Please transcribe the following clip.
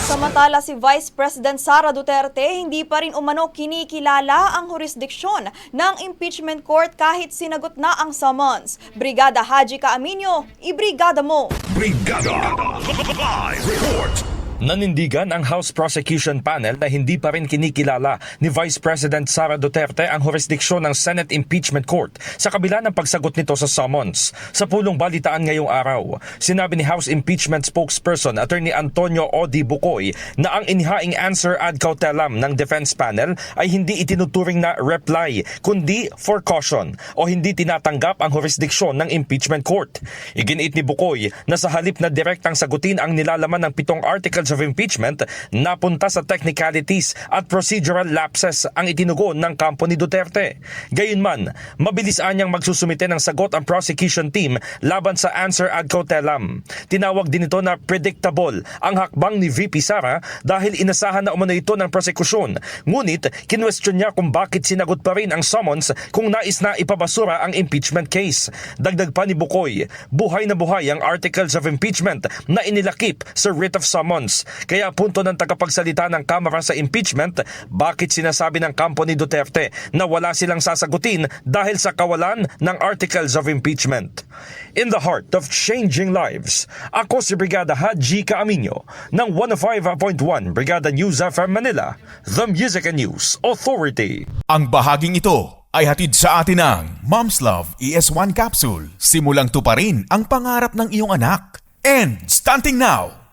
Samantala si Vice President Sara Duterte, hindi pa rin umano kinikilala ang jurisdiksyon ng impeachment court kahit sinagot na ang summons. Brigada Haji Caaminio, ibrigada mo! Brigada Live Report. Nanindigan ang House Prosecution Panel na hindi pa rin kinikilala ni Vice President Sara Duterte ang jurisdiksyon ng Senate Impeachment Court sa kabila ng pagsagot nito sa summons. Sa pulong balitaan ngayong araw, sinabi ni House Impeachment Spokesperson Attorney Antonio Odi Bukoy na ang inihaing answer ad cautelam ng defense panel ay hindi itinuturing na reply kundi for caution o hindi tinatanggap ang jurisdiksyon ng impeachment court. Iginiit ni Bukoy na sa halip na direktang sagutin ang nilalaman ng 7 articles of impeachment, napunta sa technicalities at procedural lapses ang itinugon ng kampo ni Duterte. Gayunman, mabilis anyang magsusumite ng sagot ang prosecution team laban sa answer ad cautelam. Tinawag din ito na predictable ang hakbang ni VP Sara dahil inasahan na umano ito ng prosekusyon. Ngunit, kinwestiyon niya kung bakit sinagot pa rin ang summons kung nais na ipabasura ang impeachment case. Dagdag pa ni Bukoy, buhay na buhay ang articles of impeachment na inilakip sa writ of summons. Kaya punto ng tagapagsalita ng Kamara sa impeachment, bakit sinasabi ng kampo ni Duterte na wala silang sasagutin dahil sa kawalan ng articles of impeachment. In the heart of changing lives, ako si Brigada Haji Caaminio ng 105.1 Brigada News FM Manila, The Music and News Authority. Ang bahaging ito ay hatid sa atin ng Mom's Love ES1 Capsule. Simulang tuparin ang pangarap ng iyong anak. And starting now!